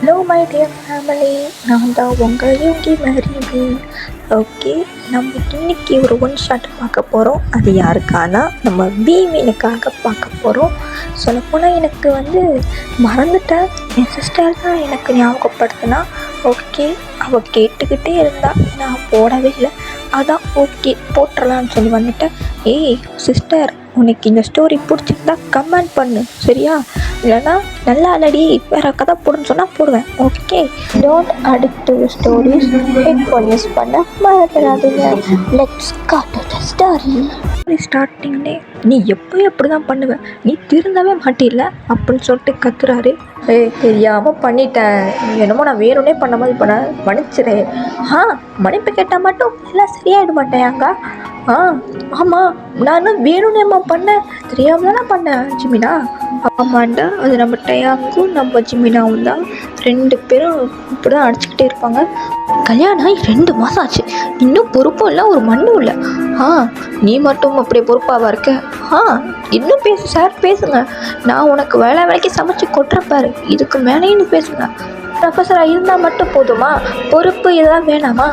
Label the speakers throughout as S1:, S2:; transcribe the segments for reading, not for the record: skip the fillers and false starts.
S1: Hello my dear family, நான் தான் உங்கள் யோகி மேரிவி. ஓகே, நம்ம இன்னைக்கு ஒரு ஒன் ஷாட் பார்க்க போகிறோம். அது யாருக்கானா நம்ம பீமீனுக்காக பார்க்க போகிறோம். சொல்லப்போனால் எனக்கு மறந்துட்டேன், என் சிஸ்டர் தான் எனக்கு ஞாபகப்படுத்தினா. ஓகே, அவள் கேட்டுக்கிட்டே இருந்தா, நான் போடவே இல்லை. அதான் ஓகே போட்டுடலான்னு சொல்லி வந்துட்டேன். ஏய் சிஸ்டர், உனக்கு இந்த ஸ்டோரி பிடிச்சிருந்தா கமெண்ட் பண்ணு சரியா? இல்லைனா நல்லா இல்லடி வேறு கதை போடுன்னு சொன்னால் போடுவேன். Okay, don't addict to stories, headphone use பண்ண மறந்துடாதீங்க. Let's start the story. ஸ்டார்டிங்லே நீ எப்போ எப்படி தான் பண்ணுவேன், நீ திருந்தவே மாட்டில்ல அப்படின்னு சொல்லிட்டு கத்துறாரு. தெரியாமல் பண்ணிட்டேன், என்னமோ நான் வேணும்னே பண்ண மாதிரி பண்ண, மன்னிச்சிரு. மன்னிப்பு கேட்டால் மட்டும் எல்லாம் சரியாயிட மாட்டேயாங்க. ஆமாம், நான் வேணும்னேம்மா பண்ணேன், தெரியாமல் தானே பண்ணேன் ஜிமினா. ஆமாண்டா, அது நம்ம டயாங்கும் நம்ம ஜிமினாவும் தான். 2 பேரும் இப்படி தான் அடிச்சுக்கிட்டே இருப்பாங்க. கல்யாணம் ஆகி 2 மாதம் ஆச்சு, இன்னும் பொறுப்பும் இல்லை, ஒரு மண்ணும் இல்லை. நீ மட்டும் அப்படியே பொறுப்பாவா இருக்க? இன்னும் பேசு சார், பேசுங்க. நான் உனக்கு வேலைக்கு சமைச்சு கொட்டுறப்பாரு, இதுக்கு மேலேயும் பேசுங்க. ப்ரொஃபஸராக இருந்தால் மட்டும் போதுமா? பொறுப்பு இதெல்லாம் வேணாமா?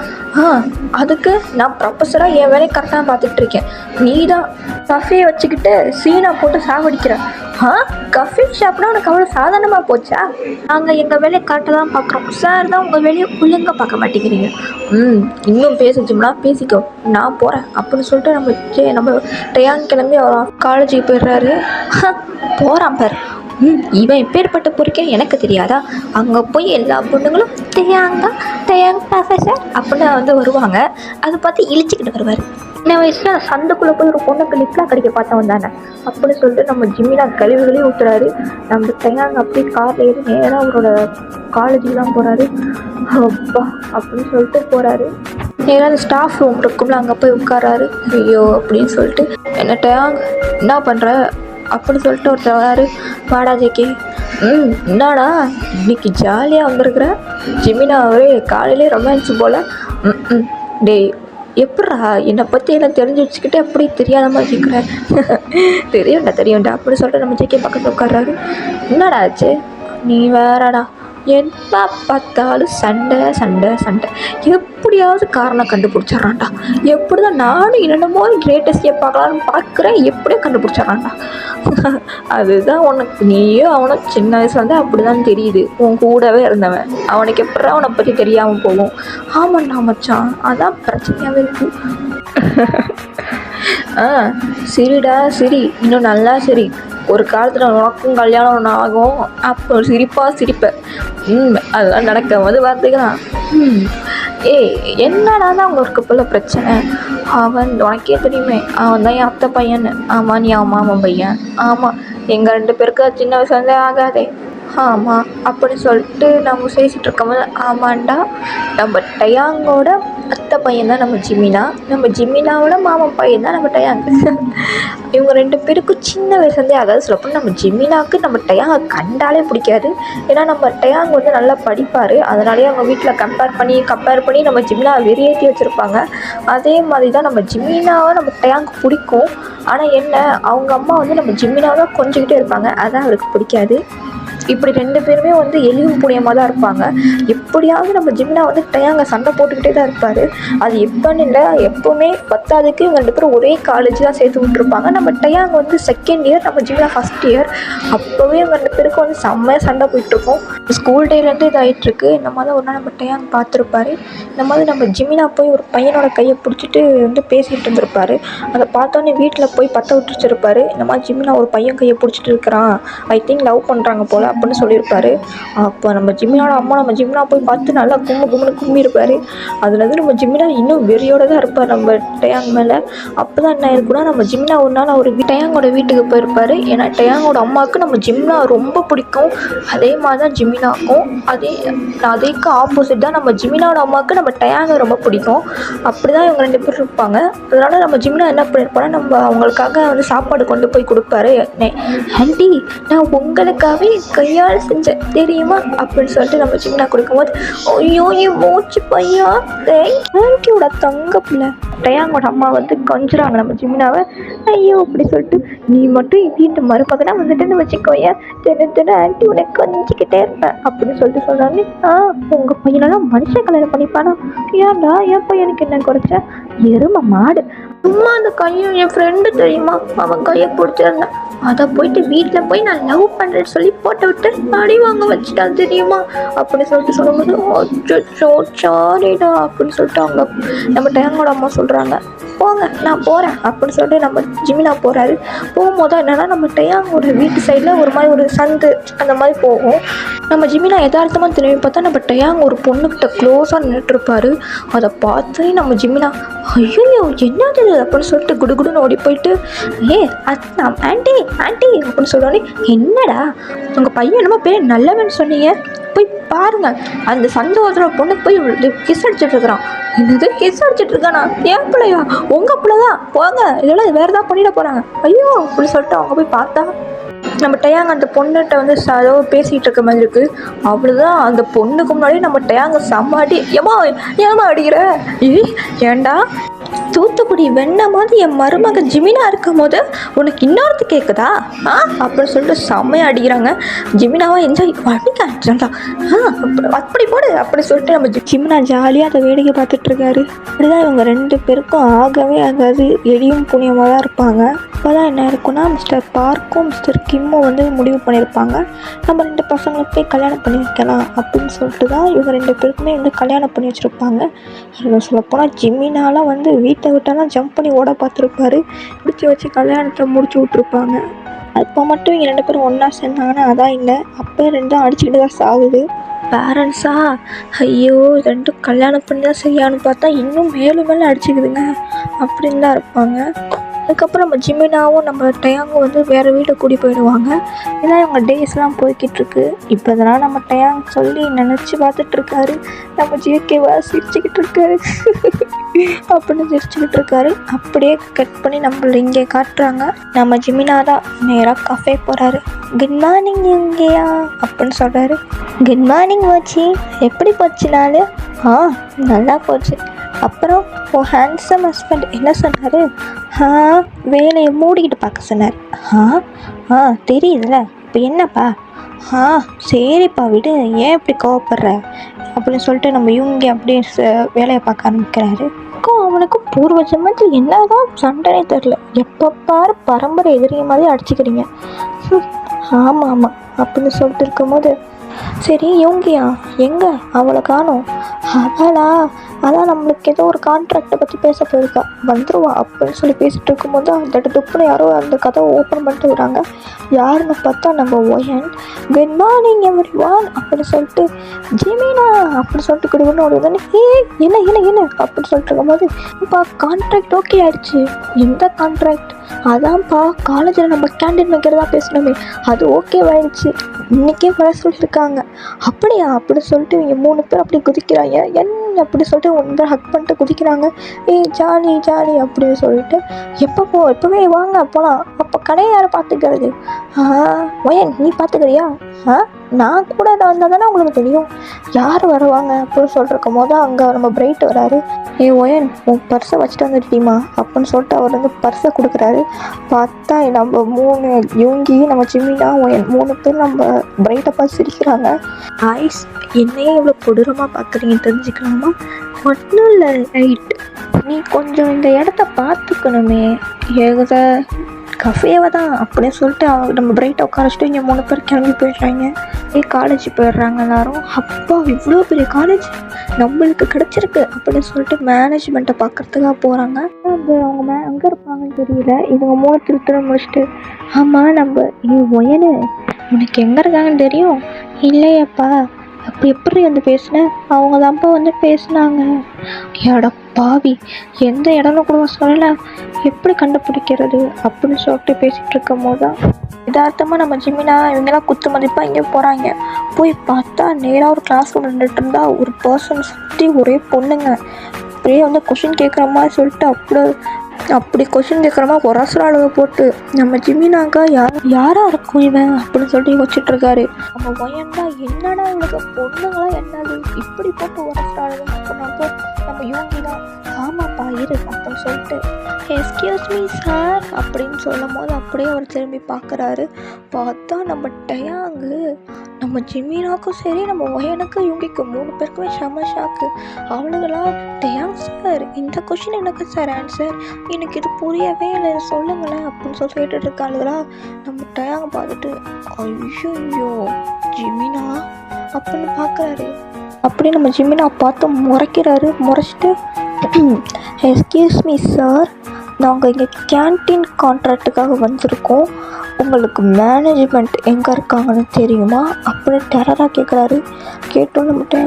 S1: அதுக்கு நான் ப்ரொஃபஸராக என் வேலையை கரெக்டாக பார்த்துட்ருக்கேன். நீ தான் கஃபே வச்சுக்கிட்டு சீனா போட்டு சாவடிக்கிற. கஃபே ஷாப்னா உனக்கு அவ்வளோ சாதாரணமாக போச்சா? நாங்கள் எங்கள் வேலையை கரெக்டாக தான் பார்க்குறோம், சார் தான் உங்கள் வேலையை ஒழுங்காக பார்க்க மாட்டேங்கிறீங்க. இன்னும் பேசிச்சோம்னா பேசிக்கோ, நான் போகிறேன் அப்படின்னு சொல்லிட்டு நம்ம டயாங் கிளம்பி அவர் காலேஜுக்கு போயிடுறாரு. போகிறான் பார். இவன் எப்பேற்பட்ட பொறுக்கேன்னு எனக்கு தெரியாதா? அங்கே போய் எல்லா பொண்ணுங்களும் டயாங் ப்ரொஃபஸர் அப்படின்னு வருவாங்க. அதை பார்த்து இழிச்சிக்கிட்டு வருவார். சின்ன வயசில் சந்தைக்குள்ளே போய் ஒரு பொண்ணுக்கு லிப்லாம் கடிக்க பார்த்தவன் தானே அப்படின்னு சொல்லிட்டு நம்ம ஜிமினா கழிவுகளையும் ஊற்றுறாரு. நம்ம டயாங் அப்படி காரில் ஏறி நேராக அவரோட காலேஜுக்கு தான் போகிறாரு. அப்பா அப்படின்னு சொல்லிட்டு போகிறாரு. நேராக அந்த ஸ்டாஃப் ரூம் இருக்கும்ல, அங்கே போய் உட்காராரு. ஐயோ அப்படின்னு சொல்லிட்டு, என்ன டயாங் என்ன பண்ணுற அப்படின்னு சொல்லிட்டு ஒருத்தர் வராரு. வாடா ஜேகே. என்னடா இன்னைக்கு ஜாலியாக வந்திருக்கிற? ஜிமினா அவரே காலையிலே ரொமான்ஸ் போல். டேய் எப்பட்றா என்னை பற்றி என்ன தெரிஞ்சு வச்சுக்கிட்டு அப்படி தெரியாத மாதிரி கேட்குறேன். தெரியும்டா அப்படின்னு சொல்லிட்டு நம்ம ஜேகே பக்கத்தில் உட்கார்றாரு. என்னடா ஆச்சு? நீ வேறடா, என்ன பார்த்தாலும் சண்டை. எப்படியாவது காரணம் கண்டுபிடிச்சிட்றான்டா. எப்படி தான் நானும் என்னென்னமோ கிரேட்டஸ்டியை பார்க்கலான்னு பார்க்குறேன், எப்படியோ கண்டுபிடிச்சிட்றான்டா. அதுதான் உனக்கு, நீயும் அவனும் சின்ன வயசுலேருந்து அப்படி தான் தெரியுது. உன் கூடவே இருந்தவன், அவனுக்கு எப்படா அவனை பற்றி தெரியாமல் போகும்? ஆமாண்டா மச்சான், அதான் பிரச்சனையாகவே இருக்குது. சரிடா சரி, இன்னும் நல்லா சரி. ஒரு காலத்தில் உனக்கும் கல்யாணம் ஒன்று ஆகும், அப்போ சிரிப்பேன். அதெல்லாம் நடக்க பார்த்துக்கலாம். என்னடா தான் அவங்க இருக்க போல பிரச்சனை? அவன் உனக்கே தெரியுமே, அவன் தான் என் அத்தை பையன்னு. ஆமாம், நீ அவன் மாமன் பையன். ஆமாம், எங்கள் 2 பேருக்கு சின்ன வயசுலேருந்தே ஆகாதே. ஆமாம் அப்படின்னு சொல்லிட்டு நம்ம பேசிகிட்டு இருக்கோம்போது, ஆமாண்டா நம்ம டயாங்கோட அத்தை பையன் தான் நம்ம ஜிமினா, நம்ம ஜிமினாவோட மாமன் பையன் தான் நம்ம டயாங். இவங்க 2 பேருக்கும் சின்ன வயசுலேருந்தே ஆகாது. சொல்லப்போனால் நம்ம ஜிமினாவுக்கு நம்ம டயாங்கை கண்டாலே பிடிக்காது. ஏன்னா நம்ம டயாங் நல்லா படிப்பார், அதனாலேயே அவங்க வீட்டில் கம்பேர் பண்ணி நம்ம ஜிமினாவை வெறியேற்றி வச்சுருப்பாங்க. அதே மாதிரி தான் நம்ம ஜிமினாவை நம்ம டயாங்கு பிடிக்கும். ஆனால் என்ன, அவங்க அம்மா நம்ம ஜிமினாவை தான் கொஞ்சிக்கிட்டே இருப்பாங்க, அதான் அவருக்கு பிடிக்காது. இப்படி 2 பேருமே எலியும் புனியமாக தான் இருப்பாங்க. எப்படியாவது நம்ம ஜிமினா டயாங்க சண்டை போட்டுக்கிட்டே தான் இருப்பார். அது எப்போன்னு இல்லை, எப்போவுமே பத்தாவதுக்கு இவங்க 2 பேரும் ஒரே காலேஜ் தான் சேர்த்து விட்டுருப்பாங்க. நம்ம டயாங் செகண்ட் இயர், நம்ம ஜிமினா ஃபஸ்ட் இயர். அப்போவே இவங்க 2 பேருக்கும் செம்மையாக சண்டை போயிட்டுருக்கோம். ஸ்கூல் டேலேருந்து இதாகிட்டுருக்கு. இந்த மாதிரி ஒரு நாள் நம்ம டயாங் பார்த்துருப்பாரு. இந்த மாதிரி நம்ம ஜிமினா போய் ஒரு பையனோட கையை பிடிச்சிட்டு பேசிகிட்டு இருந்திருப்பாரு. அதை பார்த்தோன்னே வீட்டில் போய் பற்ற விட்டுருச்சிருப்பாரு. இந்த மாதிரி ஜிமினா ஒரு பையன் கையை பிடிச்சிட்டு இருக்கிறான், ஐ திங்க் லவ் பண்ணுறாங்க போல் அப்படின்னு சொல்லியிருப்பாரு. அப்போ நம்ம ஜிமினாவோட அம்மா நம்ம ஜிமினா போய் பார்த்து நல்லா கும்முன்னு கும்மிருப்பார். அதுலேருந்து நம்ம ஜிமினா இன்னும் வெறியோடு தான் இருப்பார் நம்ம டயாங் மேலே. அப்போ தான் என்ன இருக்குன்னா, நம்ம ஜிமினா ஒரு நாள் அவர் டயாங்கோட வீட்டுக்கு போயிருப்பார். ஏன்னா டயாங்கோட அம்மாவுக்கு நம்ம ஜிமினா ரொம்ப பிடிக்கும், அதே மாதிரி தான் ஜிமினாக்கும். அதேக்கு ஆப்போசிட் தான் நம்ம ஜிமினாவோட அம்மாவுக்கு நம்ம டயாங்கை ரொம்ப பிடிக்கும். அப்படி தான் இவங்க 2 பேர் இருப்பாங்க. அதனால் நம்ம ஜிமினா என்ன பண்ணியிருப்பாருன்னா, நம்ம அவங்களுக்காக சாப்பாடு கொண்டு போய் கொடுப்பாரு. ஆண்டி, நான் உங்களுக்காகவே கையால் செஞ்சேன் தெரியுமா அப்படின்னு சொல்லிட்டு நம்ம ஜிமினா கொடுக்கும்போது, ஐயோ என் மூச்சு பையா தேங்க்யூட தங்க பிள்ளை. டயாங்கோட அம்மா வந்து கொஞ்சுறாங்க நம்ம ஜிமினாவை. ஐயோ அப்படி சொல்லிட்டு, நீ மட்டும் வீட்டு மருமகனா வந்துட்டுன்னு வச்சுக்கோய, தின ஆன்ட்டி உன்னை கொஞ்சிக்கிட்டே இருப்பேன் அப்படின்னு சொல்லிட்டு சொல்கிறாங்க. உங்கள் பையனெல்லாம் மனுஷன் கல்யாணம் பண்ணிப்பானா? ஏன்டா என் பையனுக்கு என்ன குறைச்ச? எருமை மாடு. சும்மா அந்த கையை என் ஃப்ரெண்டு தெரியுமா, அவன் கையை பிடிச்சிருந்தேன், அதை போயிட்டு வீட்டில் போய் நான் லவ் பண்ணுறேன்னு சொல்லி போட்டு விட்டு அடி வாங்க வச்சுட்டான் தெரியுமா அப்படின்னு சொல்லிட்டு சொல்லும்போது, அச்சோ சாரிடா அப்படின்னு சொல்லிட்டு அவங்க நம்ம டேங்கோட அம்மா சொல்கிறாங்க. போங்க நான் போகிறேன் அப்படின்னு சொல்லிட்டு நம்ம ஜிமினா போகிறாரு. போகும்போது என்னென்னா, நம்ம டயாங்கோட வீட்டு சைடில் ஒரு மாதிரி ஒரு சந்து அந்த மாதிரி போகும். நம்ம ஜிமினா யதார்த்தமாக திரும்பி பார்த்தா நம்ம டயாங் ஒரு பொண்ணுக்கிட்ட க்ளோஸாக நின்றுட்டுருப்பாரு. அதை பார்த்து நம்ம ஜிமினா, ஐயோ என்னது அப்படின்னு சொல்லிட்டு குடுகுடுன்னு ஓடி போயிட்டு, ஆண்டி ஆண்டி அப்படின்னு சொல்கிறோன்னே, என்னடா உங்கள் பையன் என்னமோ பேர் நல்லவன்னு சொன்னீங்க, போய் பாருங்க அந்த சந்தோஷத்தில் பொண்ணுக்கு போய் கிஸ் அடிச்சுட்டு இருக்கிறான். என்னது கிஸ் அடிச்சுட்டு இருக்கானா? என் பிள்ளையா? உங்கள் பிள்ளை தான், போங்க இல்லைன்னா வேறு ஏதாவது பண்ணிட போகிறாங்க ஐயோ அப்படின்னு சொல்லிட்டு அவங்க போய் பார்த்தா நம்ம டயாங்க அந்த பொண்ணுகிட்ட வந்து ஏதோ பேசிகிட்டு இருக்க மாதிரி இருக்குது. அவ்வளோதான், அந்த பொண்ணுக்கு முன்னாடி நம்ம டயாங்க செம்மாட்டி, ஏமா அடிக்கிற? ஏண்டா தூத்துக்குடி வெண்ண மாதிரி என் மருமக ஜிமினா இருக்கும் போது உனக்கு இன்னொருத்து கேட்குதா அப்படின்னு சொல்லிட்டு செம்மையாக அடிக்கிறாங்க. ஜிமினாவா என்ஜாய் பண்ணிக்கா அப்படி போடு அப்படி சொல்லிட்டு நம்ம ஜிமினா ஜாலியாக அதை வேடிக்கை பார்த்துட்ருக்காரு. அப்படிதான் இவங்க ரெண்டு பேருக்கும் ஆகவே அதாவது எளியும் புண்ணியமாக தான் இருப்பாங்க. அப்போ தான் என்ன இருக்குன்னா, மிஸ்டர் பார்க்கும் மிஸ்டர் கிம்மும் வந்து முடிவு பண்ணியிருப்பாங்க, நம்ம ரெண்டு பசங்களுக்கு போய் கல்யாணம் பண்ணி வைக்கலாம் அப்படின்னு சொல்லிட்டு தான் இவங்க ரெண்டு பேருக்குமே வந்து கல்யாணம் பண்ணி வச்சுருப்பாங்க. அதில் சொல்லப்போனால் ஜிமினாலாம் வந்து வீட்டை விட்டாலாம் ஜம்ப் பண்ணி ஓட பார்த்துருப்பாரு. பிடிச்சி வச்சு கல்யாணத்தை முடிச்சு விட்ருப்பாங்க. அப்போ மட்டும் இங்கே ரெண்டு பேரும் ஒன்றா சேர்ந்தாங்கன்னா அதான் இல்லை, அப்போ ரெண்டும் அடிச்சுக்கிட்டு தான் சாகுது. பேரண்ட்ஸா ஐயோ ரெண்டும் கல்யாணம் பண்ணி தான் சரியானு பார்த்தா இன்னும் மேலும் மேலே அடிச்சுக்குதுங்க அப்படின்னு தான் இருப்பாங்க. அதுக்கப்புறம் நம்ம ஜிமினாவும் நம்ம டயாங்கும் வந்து வேறு வீட்டை கூடி போயிடுவாங்க. இதான் இவங்க டேஸ்லாம் போய்கிட்டுருக்கு. இப்போ இதெல்லாம் நம்ம டயாங் சொல்லி நினச்சி பார்த்துட்ருக்காரு. நம்ம ஜிகேவா சிரிச்சுக்கிட்டு இருக்காரு அப்படின்னு சிரிச்சுக்கிட்டு இருக்காரு. அப்படியே கட் பண்ணி நம்மள இங்கே காட்டுறாங்க. நம்ம ஜிமினா தான் நேராக கஃபே போகிறாரு. குட் மார்னிங் இங்கேயா அப்படின்னு சொல்கிறாரு. குட் மார்னிங் வாச்சி, எப்படி போச்சு நாள்? நல்லா போச்சு. அப்புறம் உன் ஹேண்ட்ஸம் ஹஸ்பண்ட் என்ன சொன்னார்? வேலையை மூடிக்கிட்டு பார்க்க சொன்னார். தெரியுதுல்ல, இப்போ என்னப்பா? சரிப்பா விடு, ஏன் இப்படி கோவப்படுற அப்படின்னு சொல்லிட்டு நம்ம இவங்க அப்படியே வேலையை பார்க்க ஆரம்பிக்கிறாரு. அவனுக்கும் பூர்வ ஜென்மத்தில் என்னதான் சண்டைனே தெரில, எப்போ பாரு பரம்பரை எதிரிய மாதிரி அடிச்சுக்கிறீங்க. ஆமாம் அப்படின்னு சொல்லிட்டு இருக்கும்போது, சரி இவங்கயா எங்கே அவளை காணோம்? அதான் நம்மளுக்கு ஏதோ ஒரு கான்ட்ராக்டை பற்றி பேச போயிருக்கா, வந்துடுவா அப்படின்னு சொல்லி பேசிகிட்டு இருக்கும்போது அந்த துப்புன்னு யாரோ அந்த கதவை ஓப்பன் பண்ணிட்டு வராங்க. யாருன்னு பார்த்தா நம்ம ஒயன். குட் மார்னிங் எவ்ரிவான் அப்படின்னு சொல்லிட்டு, ஜிமினா அப்படின்னு சொல்லிட்டு கொடுக்கணும் ஒரு தானே. என்ன அப்படின்னு சொல்லிட்டு இருக்கும்போது, இப்போ கான்ட்ராக்ட் ஓகே ஆயிடுச்சு. எந்த கான்ட்ராக்ட்? அதான்ப்பா காலேஜில் நம்ம கேண்டீன் வைக்கிறதா பேசணுமே, அது ஓகேவாயிடுச்சு, இன்றைக்கே வர சொல்லியிருக்காங்க. அப்படியா அப்படி சொல்லிட்டு இவங்க 3 பேர் அப்படி குதிக்கிறாங்க. என்ன அப்படி சொல்லிட்டு 1 பேர் ஹக் பண்ணிட்டு குதிக்கிறாங்க. ஜாலி அப்படின்னு சொல்லிட்டு, இப்போவே வாங்க போகலாம். அப்போ கடையை யாரை பார்த்துக்கிறது? ஒயன் நீ பார்த்துக்கிறியா? நான் கூட இதை வந்தால் தானே உங்களுக்கு தெரியும் யார் வருவாங்க அப்படின்னு சொல்லிருக்கும் போது அங்கே நம்ம பிரைட் வராரு. ஒயன் உன் பர்ஸை வச்சுட்டு வந்துட்டீமா அப்படின்னு சொல்லிட்டு அவர் வந்து பர்ஸை கொடுக்குறாரு. பார்த்தா நம்ம 3 யூங்கி நம்ம ஜிமினா ஒயன் 3 பேர் நம்ம பிரைட்டை பார்த்து சிரிக்கிறாங்க. ஐஸ் என்னையே இவ்வளோ கொடூரமாக பார்க்குறீங்க தெரிஞ்சுக்கலாமா? ஒன்றும் இல்லை ரைட், நீ கொஞ்சம் இந்த இடத்த பார்த்துக்கணுமே, ஏகத கஃபேவை தான் அப்படின்னு சொல்லிட்டு அவங்க நம்ம பிரைட்டை உட்கார வச்சுட்டு இங்கே 3 பேர் கிளம்பி போயிடுறாங்க. காலேஜ் போயிடுறாங்க எல்லாரும். அப்பா இவ்வளோ பெரிய காலேஜ் நம்மளுக்கு கிடச்சிருக்கு அப்படின்னு சொல்லிட்டு மேனேஜ்மெண்ட்டை பார்க்குறதுக்காக போகிறாங்க. அவங்க அங்கே இருப்பாங்கன்னு தெரியல. இவங்க 3 திருத்தர முடிச்சுட்டு, ஆமாம் நம்ம ஒயனு உனக்கு எங்கே இருக்காங்கன்னு தெரியும்? இல்லையாப்பா. அப்போ எப்படி வந்து பேசினேன்? அவங்க தான்ப்பா வந்து பேசினாங்க. எடா பாவி, எந்த இடம்னு கூட சொல்லலை, எப்படி கண்டுபிடிக்கிறது அப்படின்னு சொல்லிட்டு பேசிகிட்டு இருக்கும் போது தான் யதார்த்தமாக நம்ம ஜிமினா இவங்கெல்லாம் குத்து மதிப்பாக இங்கே போகிறாங்க. போய் பார்த்தா நேராக ஒரு கிளாஸ் ரூம் நின்றுட்டு இருந்தா ஒரு பர்சன் சுற்றி ஒரே பொண்ணுங்க. அப்படியே வந்து கொஷின் கேட்குற மாதிரி சொல்லிட்டு அவ்வளோ அப்படி கொஷின் கேட்குறமா ஒரசுற போட்டு நம்ம ஜிமினாக்கா யாரா இருக்கும் இவன் அப்படின்னு சொல்லிட்டு யோசிச்சுட்டு இருக்காரு. நம்ம ஒயன்டா என்னடா இவளுக்கு பொண்ணுங்களா என்னது இப்படி போட்டு ஒரசுற அப்படின்னாக்கோ நம்ம யூங்கி தான் ஆமாப்பா இரு அப்படின்னு சொல்லிட்டு எஸ்கியூஸ் மீ சார் அப்படின்னு சொல்லும் போது அப்படியே அவர் திரும்பி பார்க்குறாரு. பார்த்தா நம்ம டயாங்கு நம்ம ஜிமினாக்கும் சரி நம்ம ஒயனுக்கும் யூங்கிக்கு 3 பேருக்குமே செம ஷாக்கு. அவளுகளா டயாங் சார் இந்த கொஷின் எனக்கு சார் ஆன்சர் எனக்கு இது புரியவே இல்லை சொல்லுங்களேன் அப்படின்னு சொல்லி கேட்டுட்டு இருக்காளுகளா. நம்ம டயாங்க பார்த்துட்டு ஐயோ ஜிமினா அப்படின்னு பார்க்குறாரு. அப்படி நம்ம ஜிமினா பார்த்து முறைக்கிறாரு. முறைச்சிட்டு எஸ்கியூஸ் மீ சார் நாங்கள் இங்கே கேன்டீன் கான்ட்ராக்டுக்காக வந்திருக்கோம், உங்களுக்கு மேனேஜ்மெண்ட் எங்கே இருக்காங்கன்னு தெரியுமா அப்படின்னு டெரராக கேட்குறாரு. கேட்டோன்னு நம்மகிட்ட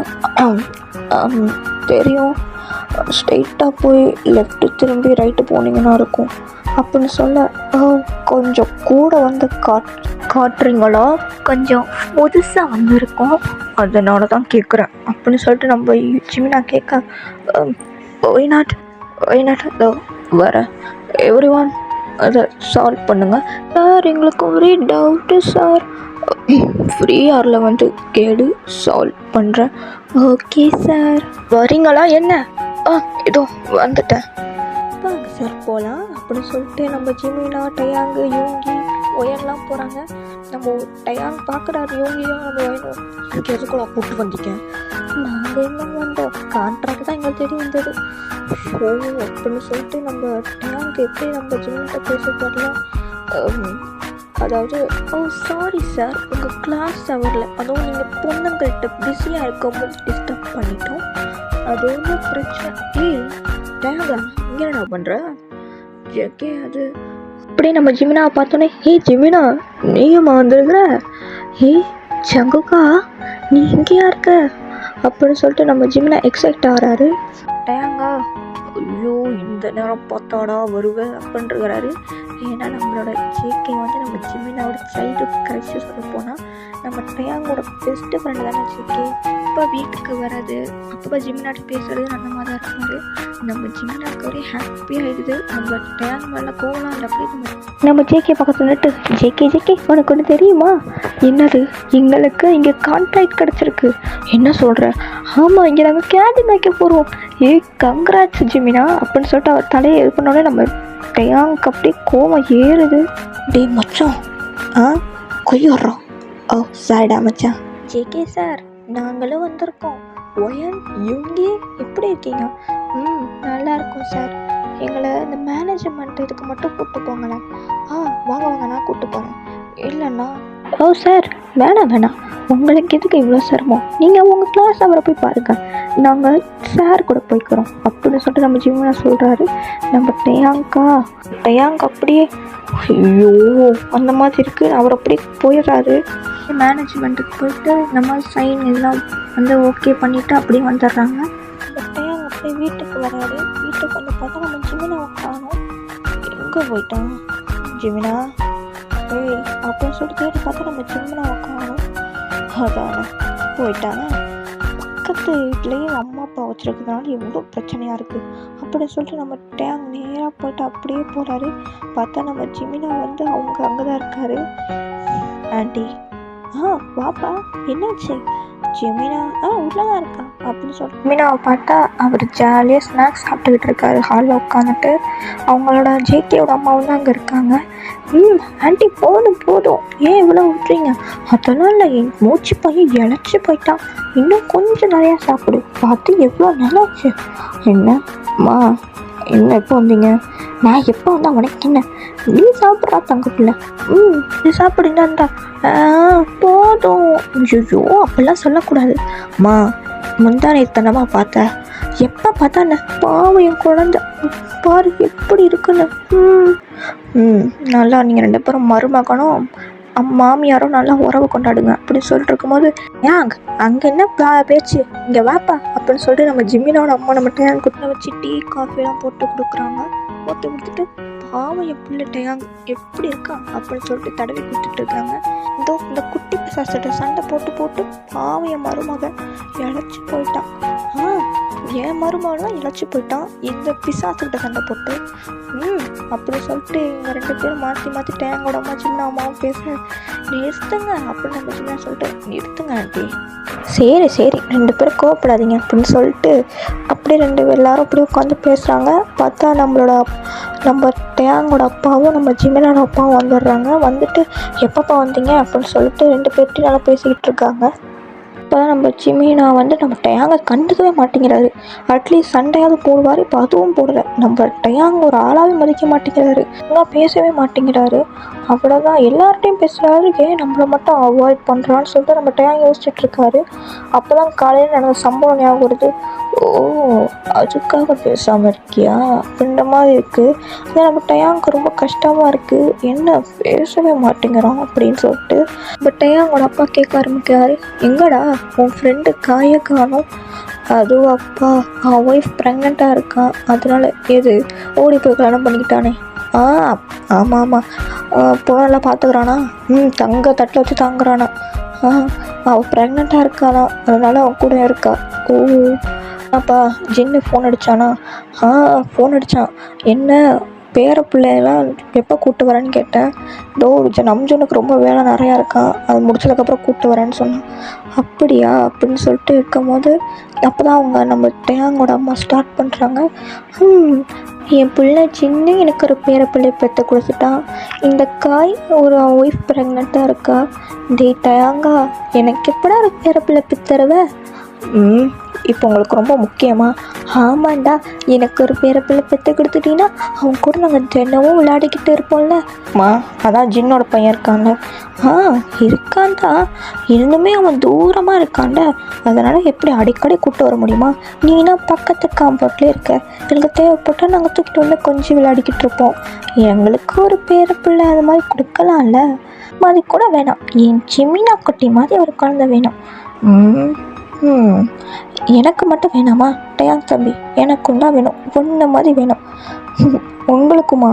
S1: தெரியும், ஸ்ட்ரெயிட்டாக போய் லெஃப்ட்டு திரும்பி ரைட்டு போனீங்கன்னா இருக்கும் அப்படின்னு சொல்ல கொஞ்சம் கூட வந்து காட்டுறீங்களா, கொஞ்சம் புதுசாக வந்திருக்கோம் அதனால தான் கேட்குறேன் அப்படின்னு சொல்லிட்டு நம்ம ஜிமினா கேட்க ஒய்நாட் வர எவ்ரி ஒன் அதை சால்வ் பண்ணுங்கள் சார், எங்களுக்கு ஒரே டவுட்டு சார், ஃப்ரீ வந்து கேடு சால்வ் பண்ணுறேன். ஓகே சார் வரீங்களா என்ன? இதோ வந்துட்டேன் வாங்க சார் போகலாம் அப்படின்னு சொல்லிட்டு நம்ம ஜிமினா டயாங்கு யூங்கி ஒயன்லாம் போகிறாங்க. நம்ம டயாங் பார்க்குறாரு யூங்கியும் நம்ம ஒயனும் எனக்கு எதுக்குள்ள கூப்பிட்டு வந்திருக்கேன், நாங்கள் என்ன வந்தோம் கான்ட்ராக்ட் தான் எங்களுக்கு தெரிய வந்தது ஷோ அப்படின்னு சொல்லிட்டு நம்ம டயாங்கு எப்படி நம்ம ஜிமினாட்ட பேச தெரியல. அதாவது சாரி சார் உங்கள் கிளாஸ் ஹவரில் அதுவும் நீங்கள் பொண்ணுங்கள்கிட்ட பிஸியாக இருக்கும்போது டிஸ்டர்ப் பண்ணிட்டோம், அது ஒன்றும் பிரச்சனை டயாங்கா இங்கே என்ன பண்ணுற ஜெகே அது அப்படியே நம்ம ஜிமினாவை பார்த்தோன்னே ஹே ஜிமினா நீயுமா வந்துருக்குற, ஹே ஜங்குக்கா நீ இங்கேயா இருக்க அப்படின்னு சொல்லிட்டு நம்ம ஜிமினா எக்ஸைட் ஆகிறாரு. டயாங்கா ஐயோ இந்த நேரம் பார்த்தாடா வருவேன் அப்படின்ட்டுருக்கிறாரு. ஏன்னா நம்மளோட ஜேகே வந்து நம்ம ஜிமினாவோட சைல்டுஹுட் கரைச்சி சொல்ல போனால் நம்ம டயாங்கோட பெஸ்ட்டு ஃப்ரெண்டு தானே ஜேகே. அப்போ வீட்டுக்கு வராது அப்போ ஜிமினாட்டு பேசுறது அந்த மாதிரி தான் இருக்காரு. நம்ம ஜிமினாக்கு ஒரே ஹாப்பி ஆகிடுது. நம்ம டயாங் மேலே கோவலாம் இல்லை அப்படி நம்ம ஜேகே பக்கத்தில் நின்றுட்டு ஜேகே உனக்கு ஒன்று தெரியுமா, என்னது எங்களுக்கு இங்கே கான்ட்ராக்ட் கிடச்சிருக்கு. என்ன சொல்கிற? ஆமாம் இங்கே நாங்கள் கேண்டீன் வைக்க போகிறோம். கங்க்ராட்ஸ் ஜிமினா அப்படின்னு சொல்லிட்டு அவர் தலையை இது பண்ணோடனே நம்ம டயாங்க்கு அப்படியே கோவம் ஏறுது. டே மச்சான் கொய்யோடுறோம். சாரிடா மச்சான். ஜேகே சார் நாங்களும் வந்திருக்கோம். ஒயன் யூங்கி எப்படி இருக்கீங்க? நல்லா இருக்கும் சார், எங்களை இந்த மேனேஜ்மெண்ட் இதுக்கு மட்டும் கூப்பிட்டு போங்களேன். வாங்க நான் கூப்பிட்டு போகிறேன். இல்லைண்ணா சார் வேணாம் உங்களுக்கு எதுக்கு இவ்வளோ சிரமம், நீங்கள் உங்கள் கிளாஸ் அவரை போய் பாருங்கள், நாங்கள் சார் கூட போய்க்கிறோம் அப்படின்னு சொல்லிட்டு நம்ம ஜிமினா சொல்கிறாரு. நம்ம டயாங்க் அப்படியே ஐயோ அந்த மாதிரி இருக்குது. அவர் அப்படியே போயிடுறாரு. மேனேஜ்மெண்ட்டுக்கு போயிட்டு இந்த மாதிரி சைன் இதெல்லாம் வந்து ஓகே பண்ணிவிட்டு அப்படியே வந்துடுறாங்க. டயாங்க் அப்படியே வீட்டுக்கு வராரு. வீட்டுக்கு வந்து பார்த்தா நம்ம ஜிமினாவை காணோம். எங்கே போயிட்டான் ஜிமினா அப்படின்னு சொல்லிட்டு தேடி பார்த்தா நம்ம ஜிமினாவை காணோம். அதானே போயிட்டானே, பக்கத்து வீட்லேயும் அம்மா அப்பா வச்சுருக்கிறதுனால எவ்வளோ பிரச்சனையாக இருக்குது அப்படின்னு சொல்லிட்டு நம்ம டேங் நேராக போயிட்டு அப்படியே போகிறாரு. பார்த்தா நம்ம ஜிமினா வந்து அவங்க அங்கே தான் இருக்காரு. ஆண்டி வாப்பா என்னாச்சு? ஜிமினா உள்ளதான் இருக்கா அப்படின்னு சொல்லிட்டு ஜிமினாவை பார்த்தா அவர் ஜாலியாக ஸ்நாக்ஸ் சாப்பிட்டுக்கிட்டு இருக்காரு ஹாலில் உட்காந்துட்டு. அவங்களோட ஜேகேயோட அம்மாவும் தான் அங்கே இருக்காங்க. ஆண்டி போதும் ஏன் இவ்வளோ விட்டுறீங்க? அதெல்லாம் இல்லை, என் மூச்சு பையன் இழைச்சி போயிட்டான், இன்னும் கொஞ்சம் நிறையா சாப்பிடு, பார்த்து எவ்வளோ நல்லாச்சு. என்னம்மா என்ன எப்போ வந்தீங்க? நான் எப்போ வந்தா உனக்கு என்ன, நீ சாப்பிட்றா தங்க பிள்ளை. நீ சாப்பிடுங்கண்டா. போதும் ஐயோ அப்படிலாம் சொல்லக்கூடாது. அம்மா முந்தானத்தனமா பார்த்த எப்போ பார்த்தானே பாவம் என் குழந்தை பாரு எப்படி இருக்குன்னு. நல்லா நீங்கள் 2 பேரும் மருமகனும் மாமியாரும் நல்லா உறவு கொண்டாடுங்க அப்படின்னு சொல்லிட்டு இருக்கும்போது அங்கே என்ன பேச்சு இங்கே வாப்பா அப்படின்னு சொல்லிட்டு நம்ம ஜிமினாவோட அம்மா நம்ம டயாங் குட்டில் வச்சு டீ காஃபிலாம் போட்டு கொடுக்குறாங்க. போட்டு கொடுத்துட்டு பாவம் என் பிள்ளை டயாங் எப்படி இருக்கான் அப்படின்னு சொல்லிட்டு தடவி கொடுத்துட்டு இருக்காங்க. இந்த குட்டி பிசாசிட்ட சண்டை போட்டு பாவம் என் மருமகன் இழைச்சி போயிட்டான். என் மருமகன்லாம் இழைச்சி போயிட்டான் இந்த பிசாசுக்கிட்ட சண்டை போட்டு. அப்படி சொல்லிட்டு இவங்க 2 பேரும் மாற்றி டேங்கோட அம்மா சின்ன அம்மாவும் பேச, நிறுத்துங்க அப்படின்னு நம்ம சின்ன சொல்லிட்டு, நிறுத்துங்க ஆண்டி, சரி 2 பேரும் கோவப்படாதீங்க அப்படின்னு சொல்லிட்டு அப்படியே எல்லாரும் அப்படியே உட்காந்து பேசுகிறாங்க. பார்த்தா நம்ம டேங்கோட அப்பாவும் நம்ம ஜிமினாவோட அப்பாவும் வந்துடுறாங்க. வந்துட்டு எப்பப்பா வந்தீங்க அப்படின்னு சொல்லிட்டு 2 பேர்ட்டையும் நல்லா பேசிக்கிட்டு இருக்காங்க. இப்போ தான் நம்ம ஜிமினா நம்ம டேங்கை கண்டுக்கவே மாட்டேங்கிறாரு. அட்லீஸ்ட் சண்டையாவது போடுவார், இப்போ அதுவும் போடலை. நம்ம டேங் ஒரு ஆளாகவே மதிக்க மாட்டேங்கிறாரு, ஒழுங்காக பேசவே மாட்டேங்கிறாரு. அவ்வளோதான், எல்லார்ட்டையும் பேசுகிறாரு, ஏன் நம்மளை மட்டும் அவாய்ட் பண்ணுறான்னு சொல்லிட்டு நம்ம டேங் யோசிச்சுட்ருக்காரு. அப்போ தான் காலையில் நடந்த சம்பவம் ஞாபகம் வருது. ஓ, அதுக்காக பேசாமல் இருக்கியா அப்படின்ற மாதிரி இருக்குது. அது நம்ம டேங்க்கு ரொம்ப கஷ்டமாக இருக்குது, என்ன பேசவே மாட்டேங்கிறான் அப்படின்னு சொல்லிட்டு நம்ம டேங்கோட அப்பா கேட்க ஆரம்பிக்கிறாரு, எங்கடா உன் ஃப்ரெண்டு காயை காணோம்? அதுவும் அப்பா, அவன் ஒய்ஃப் ப்ரெக்னெண்ட்டாக இருக்கான், அதனால எது ஓடி போய் கல்யாணம் பண்ணிக்கிட்டானே? ஆமாம், பொண்ணெல்லாம் பார்த்துக்கிறானா? தங்க தட்டில் வச்சு தாங்குறானா? அவள் ப்ரெக்னெண்ட்டாக இருக்கானா, அதனால அவன் கூட இருக்கா. ஓ, அப்பா ஜின்னு ஃபோன் அடித்தானா? ஃபோன் அடித்தான். என்ன பேர பிள்ளையெல்லாம் எப்போ கூப்பிட்டு வரேன்னு கேட்டேன். நம்ஜனுக்கு ரொம்ப வேலை நிறையா இருக்கான், அது முடிச்சதுக்கப்புறம் கூப்பிட்டு வரேன்னு சொன்னான். அப்படியா அப்படின்னு சொல்லிட்டு இருக்கும்போது அப்போ தான் அவங்க நம்ம டேங்கோட அம்மா ஸ்டார்ட் பண்ணுறாங்க. என் பிள்ளை சின்ன எனக்கு ஒரு பேர பிள்ளை பெற்று கொடுத்துட்டான், இந்த காய் ஒரு ஒய்ஃப் ப்ரெக்னெண்ட்டாக இருக்கா. டேங்கா, எனக்கு எப்படா ஒரு பேர பிள்ளை பெற்றுறவ? இப்போ உங்களுக்கு ரொம்ப முக்கியமா? ஆமாண்டா, எனக்கு ஒரு பேரப்பிள்ளை பெற்று கொடுத்துட்டீங்கன்னா அவன் கூட நாங்கள் தினமும் விளையாடிக்கிட்டு இருப்போம்ல. அதான் ஜின்னோட பையன் இருக்கான்ல. இருக்கான்டா, இன்னுமே அவன் தூரமாக இருக்கான்ட, அதனால் எப்படி அடிக்கடி கூப்பிட்டு வர முடியுமா? நீனா பக்கத்து காம்பவுண்ட்லேயே இருக்க, எனக்கு தேவைப்பட்டால் நாங்கள் தூக்கிட்டு வந்து கொஞ்சம் விளையாடிக்கிட்டு இருப்போம். எங்களுக்கு ஒரு பேரப்பிள்ளை அது மாதிரி கொடுக்கலாம்ல. மாதிரி கூட வேணாம், என் ஜிமினா குட்டி மாதிரி ஒரு குழந்தை வேணும். எனக்கு மட்டும் வேணாமா? டேங் தம்பி, எனக்கும் தான் வேணும், ஒன்றை மாதிரி வேணும். உங்களுக்குமா?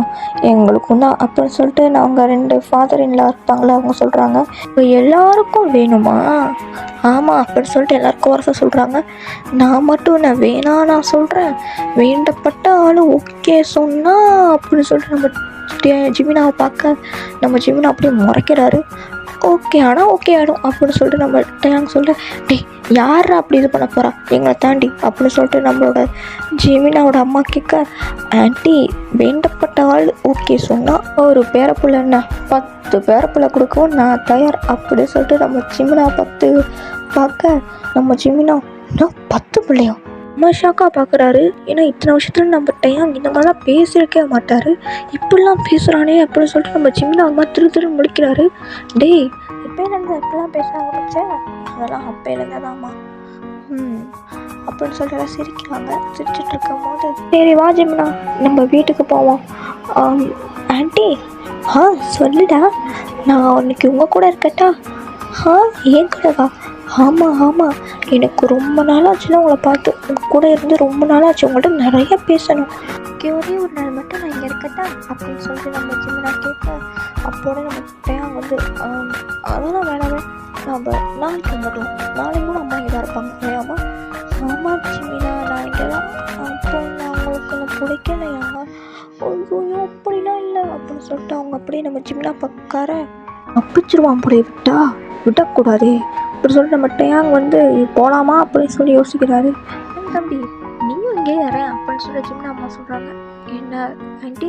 S1: எங்களுக்கும் தான் அப்படின்னு சொல்லிட்டு நாங்கள் 2 ஃபாதர் இன்லா இருப்பாங்களே, அவங்க சொல்கிறாங்க. இப்போ எல்லாருக்கும் வேணுமா? ஆமாம் அப்படின்னு சொல்லிட்டு எல்லாருக்கும் வரச சொல்கிறாங்க. நான் மட்டும் நான் வேணாம், நான் சொல்கிறேன், வேண்டப்பட்ட ஆள் ஓகே சொன்னால் அப்படின்னு சொல்லிட்டு நம்ம ஜிமினாவை பார்க்க நம்ம ஜிமினா அப்படியே முறைக்கிறாரு. ஓகே ஆனால் ஓகே ஆகிடும் அப்படின்னு சொல்லிட்டு நம்ம டேங் சொல்லிட்டு, யார் அப்படி இது பண்ண போகிறா எங்களை தாண்டி அப்படின்னு சொல்லிட்டு நம்மளோட ஜிமினாவோட அம்மா கேட்க, ஆண்டி வேண்டப்பட்ட ஆள் ஓகே சொன்னால் ஒரு பேரப்புள்ள என்ன 10 பேரப்புள்ள கொடுக்கவும் நான் தயார் அப்படின்னு சொல்லிட்டு நம்ம ஜிமினா 10 பார்க்க நம்ம ஜிமினா இன்னும் 10 பிள்ளையா ரொம்ப ஷாக்காக பார்க்குறாரு. ஏன்னா இத்தனை வருஷத்துல நம்ம டேங் இந்த மாதிரிலாம் பேசியிருக்கவே மாட்டார், இப்படிலாம் பேசுகிறானே அப்படின்னு சொல்லிட்டு நம்ம ஜிமினா அம்மா திரு முழிக்கிறாரு. டேய், எப்போலேருந்து எப்படிலாம் பேச ஆரம்பித்தேன்? அதெல்லாம் அப்பையிலேருந்து தான்மா அப்படின்னு சொல்லிட்டு எல்லாம் சிரிக்கிறாங்க. சிரிச்சிட்டு இருக்கும் போது, சரி வா ஜிமினா நம்ம வீட்டுக்கு போவோம். ஆண்டி, சொல்லுடா, நான் இன்னைக்கு உங்கள் கூட இருக்கட்டா? ஏன் கூடவா? ஆமாம், எனக்கு ரொம்ப நாளாச்சுன்னா உங்களை பார்த்து, உங்கள் கூட இருந்து ரொம்ப நாளாச்சு, உங்கள்கிட்ட நிறைய பேசணும். ஒரே ஒரு நாள் மட்டும் நான் இங்கே இருக்கட்டா அப்படின்னு சொல்லிட்டு நம்ம ஜிமினா கேட்க, அப்போட நம்ம டேங் அதெல்லாம் வேணாமே, நம்ம நாளைக்கு வந்துடும், நாளைக்கு கூட அம்மா இங்கே தான் இருப்பாங்க இல்லையாம்மா? ஆமாம் ஜிமினா, நான் இங்கே தான். அப்போ நான் உங்களுக்கு பிடிக்கலையா? ஐயோ அப்படிலாம் இல்லை அப்படின்னு சொல்லிட்டு அவங்க அப்படியே நம்ம ஜிமினா பக்கார அப்பிச்சிருவான். அப்படியே விடக்கூடாதே அப்படின்னு சொல்லிட்டு நம்ம டேங் போகலாமா அப்படின்னு சொல்லி யோசிக்கிறாரு. தம்பி, நீயும் இங்கே ஏறேன் அப்படின்னு சொல்லி ஜிமினா அம்மா சொல்கிறாங்க. என்ன ஆண்டி,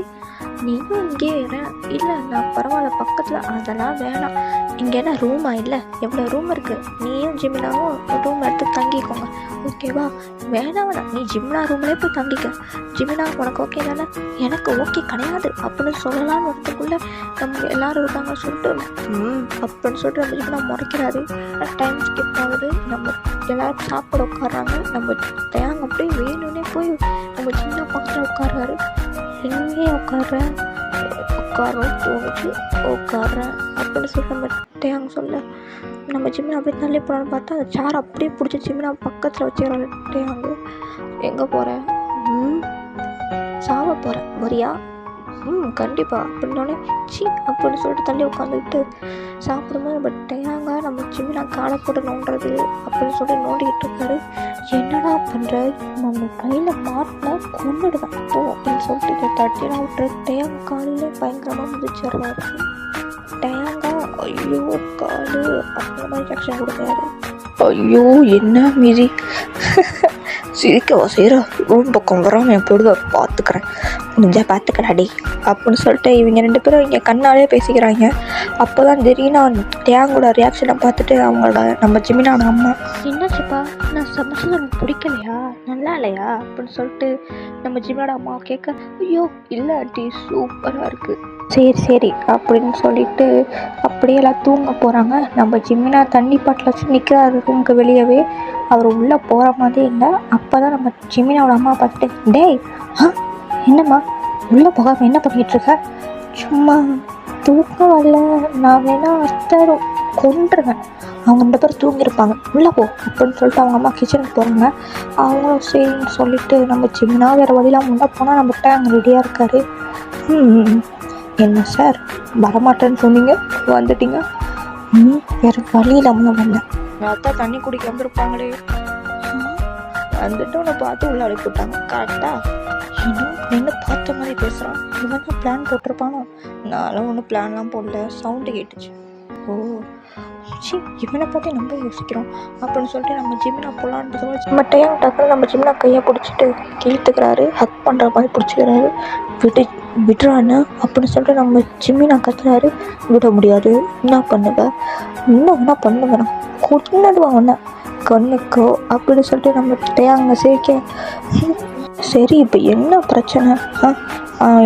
S1: நீயும் இங்கே ஏறேன்? இல்லை, நான் பரவாயில்ல பக்கத்தில், அதெல்லாம் வேணாம். இங்கே என்ன ரூமா? இல்லை, எவ்வளோ ரூம் இருக்குது, நீயும் ஜிமினாவும் ரூம் எடுத்து தங்கிக்கோங்க, ஓகேவா? வேணாம், நீ ஜிமினா ரூம்லேயே போய் தங்கிக்க. ஜிமினா உனக்கு ஓகே தானே? எனக்கு ஓகே கிடையாது அப்படின்னு சொல்லலான்னு வரதுக்குள்ளே நம்ம எல்லோரும் இருக்காங்கன்னு சொல்லிட்டு அப்படின்னு சொல்லிட்டு நம்ம ஜிமினா முறைக்கிறாரு. டைம் ஸ்கிப் ஆகுது, நம்ம எல்லோரும் சாப்பிட உட்காடுறாங்க. நம்ம டேங் அப்படியே வேணும்னே போய் நம்ம ஜிமினா பக்கத்தில் உட்காடுறாரு. எங்கே உட்காடுறேன் தோணுச்சு, உட்காடுறேன் அப்படின்னு சொல்லிட்டு நம்ம டேங் சொல்ல, நம்ம ஜிமினா அப்படியே தள்ளி போகலான்னு பார்த்தா அந்த சேர் அப்படியே பிடிச்சி ஜிமினா பக்கத்தில் வச்சுக்கிறாரு. டேங், எங்கே போகிறேன்? சாவ போகிறேன், வரியா? கண்டிப்பாக அப்படின்னோடனே சி அப்படின்னு சொல்லிட்டு தள்ளி உட்காந்துக்கிட்டு சாப்பிடும்போது நம்ம தேங்காய் நம்ம சின்ன காலை போட்டு நோண்டுறது அப்படின்னு சொல்லிட்டு நோண்டிக்கிட்டு இருக்காரு. என்னடா பண்ணுற, நம்ம கையில் மாட்டினா கொண்டுடுவேன் அப்போ அப்படின்னு சொல்லிட்டு இதை தட்டிலாம் விட்டுரு. தேங்காய் காலில் பயங்கரமாக மிதிச்சிடுறாரு. தேங்காய் ஐயோ காலு அப்படின்ற மாதிரி ரியாக்ஷன் கொடுக்குறாரு. ஐயோ என்ன மீறி சிரிக்கவா செய்கிற, ரூம் பக்கம் வராமல் என் பொழுது பார்த்துக்கிறேன், முடிஞ்சா பார்த்துக்கடாடி அப்படின்னு சொல்லிட்டு இவங்க 2 பேரும் இங்கே கண்ணாலே பேசிக்கிறாங்க. அப்போ தான் திடீர்னு தேங்கோட ரியாக்ஷனை பார்த்துட்டு அவங்களோட நம்ம ஜிமினாவோட அம்மா, என்னாச்சுப்பா நான் சமைச்சது எனக்கு பிடிக்கலையா, நல்லா இல்லையா அப்படின்னு சொல்லிட்டு நம்ம ஜிமினோட அம்மா கேட்க, ஐயோ இல்லை ஆண்டி சூப்பராக இருக்குது, சரி அப்படின்னு சொல்லிட்டு அப்படியே எல்லாம் தூங்க போகிறாங்க. நம்ம ஜிமினா தண்ணி பாட்டில் வச்சு நிற்கிறாரு ரூமுக்கு வெளியவே. அவர் உள்ளே போகிற மாதிரி இல்லை. அப்போ தான் நம்ம ஜிமினாவோட அம்மா பார்த்துட்டு, டேய் என்னம்மா உள்ளே போகாமல் என்ன பண்ணிகிட்ருக்க, சும்மா தூக்கம் வரல, நான் வேணா அர்த்தம் கொண்டுருவேன், அவங்க 2 பேரும் தூங்கியிருப்பாங்க, உள்ளே போ அப்படின்னு சொல்லிட்டு அவங்க அம்மா கிச்சனுக்கு போகிறாங்க. அவங்களும் சரின்னு சொல்லிட்டு நம்ம ஜிமினா வேறு வழியெலாம் முன்னே போனால் நம்மகிட்ட அங்கே ரெடியாக இருக்காரு. என்ன சார் வரமாட்டேன்னு சொன்னீங்க, வந்துட்டீங்க, வேறு வழி இல்லாமல் வந்தேன், அதான் தண்ணி குடிக்க வந்திருப்பாங்களே, வந்துட்டு உன்னை பார்த்து உள்ள அனுப்பிவிட்டாங்க கரெக்டா, இன்னும் நின்று பார்த்த மாதிரி பேசுகிறான், இவன் தான் பிளான் போட்டிருப்பானோ, நானும் ஒன்றும் பிளான்லாம் போடல, சவுண்டு கேட்டுச்சு, ஓ சி இவனை பார்த்து நம்ம யோசிக்கிறோம் அப்படின்னு சொல்லிட்டு நம்ம ஜிமினா போகலான்றது நம்ம டக்குனு நம்ம ஜிமினா கையை பிடிச்சிட்டு இழுத்துக்கிறாரு, ஹக் பண்ணுற மாதிரி பிடிச்சிக்கிறாரு. விடுறான்னு அப்படின்னு சொல்லிட்டு நம்ம ஜிமினா கத்துறாரு. விட முடியாது, என்ன பண்ணுவேன், என்ன பண்ணுவேன், கொண்டுடுவாங்க கண்ணுக்கோ அப்படின்னு சொல்லிட்டு நம்ம தேங்க சிரிக்க, சரி இப்போ என்ன பிரச்சனை,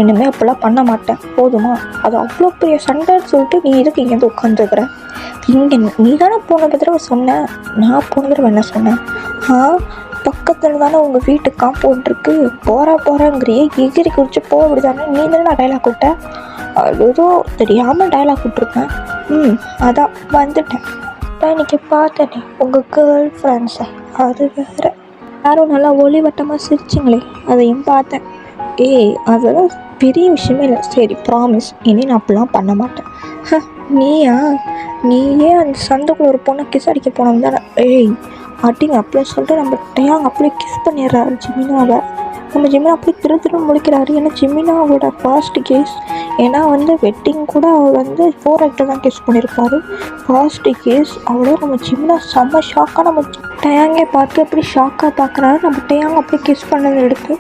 S1: இனிமேல் இப்போல்லாம் பண்ண மாட்டேன் போதுமா, அது அவ்வளோ பெரிய சண்டைன்னு சொல்லிட்டு நீ இதுக்கு இங்கேருந்து உட்காந்துருக்குற, இங்கே நீ தானே போன தடவை சொன்ன, நான் போன தடவை என்ன சொன்னேன், பக்கத்தில் தானே உங்கள் வீட்டு காம்பவுண்ட் இருக்குது, போகிறாங்கிறியே எகிரி குடிச்சு போக விடுதானே, நீ தானே நான் டைலாக் விட்டேன், அது ஏதோ தெரியாமல் டைலாக் விட்டுருப்பேன், அதான் வந்துட்டேன், இன்னைக்கு பார்த்தேனே உங்கள் கேர்ள் ஃப்ரெண்ட்ஸை, அது வேறு யாரும் நல்லா ஒளிவட்டமாக சிரிச்சிங்களே அதையும் பார்த்தேன், அதெல்லாம் பெரிய விஷயமே இல்லை, சரி ப்ராமிஸ் இனி நான் அப்படிலாம் பண்ண மாட்டேன், நீயே அந்த சந்தைக்குள்ள ஒரு பொண்ணை கிஸ் அடிக்க போனோம் தானே, அட்டிங்க அப்படின்னு சொல்லிட்டு நம்ம டேங்க அப்படியே கிஸ் பண்ணிடுறாரு ஜிமினாவை. நம்ம ஜிமினா அப்படியே திரு முடிக்கிறாரு. ஏன்னா ஜிமினாவோட ஃபாஸ்ட் கேஸ், ஏன்னா வெட்டிங் கூட அவர் 4 ஆக்டர் தான் கிஸ் பண்ணியிருப்பாரு, ஃபாஸ்ட் கேஸ். அவ்வளோ நம்ம ஜிமினா செம்ம ஷாக்காக நம்ம டேங்கே பார்த்து அப்படி ஷாக்காக பார்க்குறாரு. நம்ம டேங்க அப்படியே கிஸ் பண்ணதை எடுத்து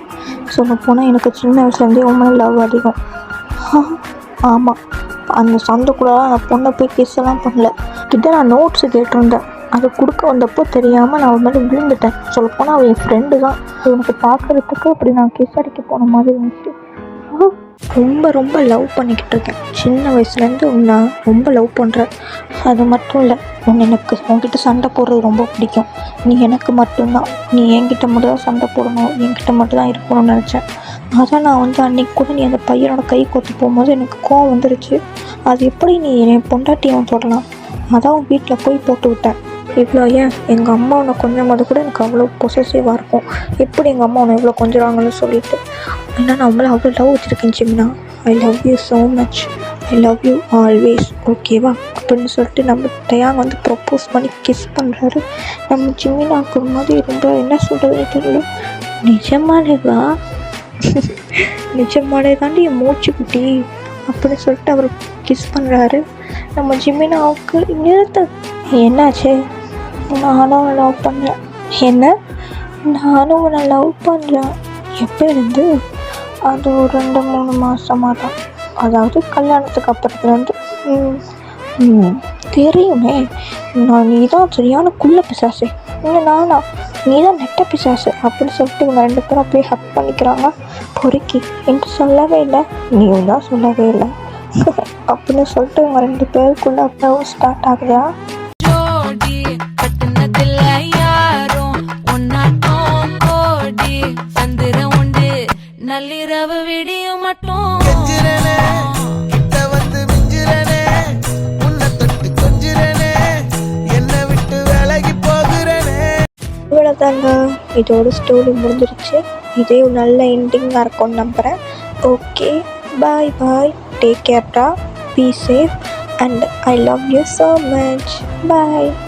S1: சொல்ல போனால் எனக்கு சின்ன வயசுலேருந்தே உண்மையில லவ் அதிகம். ஆமாம், அந்த சந்தைக்குள்ளலாம் அந்த பொண்ணை போய் கிஸ் எல்லாம் பண்ணல, கிட்ட நான் நோட்ஸு கேட்டிருந்தேன், அது கொடுக்க வந்தப்போ தெரியாமல் நான் அவன் மேலே விழுந்துட்டேன், சொல்லப்போனால் அவன் என் ஃப்ரெண்டு தான், எனக்கு பார்க்குறதுக்கு அப்படி நான் கிஸ் அடிக்க போன மாதிரி இருந்துச்சு. ரொம்ப லவ் பண்ணிக்கிட்டு இருக்கேன், சின்ன வயசுலேருந்து நான் ரொம்ப லவ் பண்ணுறேன். அது மட்டும் இல்லை, எனக்கு உன்கிட்ட சண்டை போடுறது ரொம்ப பிடிக்கும், நீ எனக்கு மட்டும்தான், நீ என்கிட்ட மட்டும் தான் சண்டை போடணும், என்கிட்ட மட்டும் தான் இருக்கணும்னு நினச்சேன். அதான் நான் அன்றைக்கி கூட நீ அந்த பையனோட கை கொத்து போகும்போது எனக்கு கோவம் வந்துருச்சு, அது எப்படி நீ என் பொண்டாட்டியை தொடலாம், அதான் வீட்டில் போய் போட்டு விட்டேன். இவ்வளோ ஏன் எங்கள் அம்மா உன்னை கொஞ்சம் போது கூட எனக்கு அவ்வளோ பொசசிவாக இருக்கும், எப்படி எங்கள் அம்மா உன்னை இவ்வளோ கொஞ்சறாங்கன்னு சொல்லிட்டு. ஏன்னா நான் அவங்கள அவ்வளோ லவ் வச்சுருக்கேன் ஜிமினா, I love you so much, I love you always, ஓகேவா அப்படின்னு சொல்லிட்டு நம்ம டயாங் ப்ரப்போஸ் பண்ணி கிஸ் பண்ணுறாரு. நம்ம ஜிமினாவுக்கு ஒரு மாதிரி ரொம்ப என்ன சொல்கிறதுன்னு தெரியல. நிஜமானேவா, நிஜமானே தாண்டி என் மூச்சு குட்டி அப்படின்னு சொல்லிட்டு அவர் கிஸ் பண்ணுறாரு. நம்ம ஜிமினாவுக்கு நிறுத்த, என்னாச்சு, நானும் லவ் பண்ணுறேன், என்ன நானும் உன்னை லவ் பண்ணுறேன், எப்போ இருந்து, அது ஒரு 2-3 மாதமாக தான், அதாவது கல்யாணத்துக்கு அப்புறத்துலேருந்து. தெரியுமே, நீ தான் சரியான குள்ள பிசாசு, இல்லை நானா, நீ தான் நெட்ட பிசாசு அப்படின்னு சொல்லிட்டு இவங்க 2 பேரும் அப்படியே ஹக் பண்ணிக்கிறாங்க. பொறுக்கி என்று சொல்லவே இல்லை, நீயும் தான் சொல்லவே இல்லை அப்படின்னு சொல்லிட்டு இவங்க 2 பேருக்குள்ள அப்படியே ஸ்டார்ட் ஆகுதா.
S2: நள்ளிரவு விடியும் மட்டும்
S1: இவ்வளோதாங்க, இதோட ஸ்டோரி முடிஞ்சிருச்சு. இதே ஒரு நல்ல எண்டிங்காக இருக்கும்னு நம்புகிறேன். ஓகே, பாய் பாய், டேக் கேர்டா, be safe and I love you so much. Bye.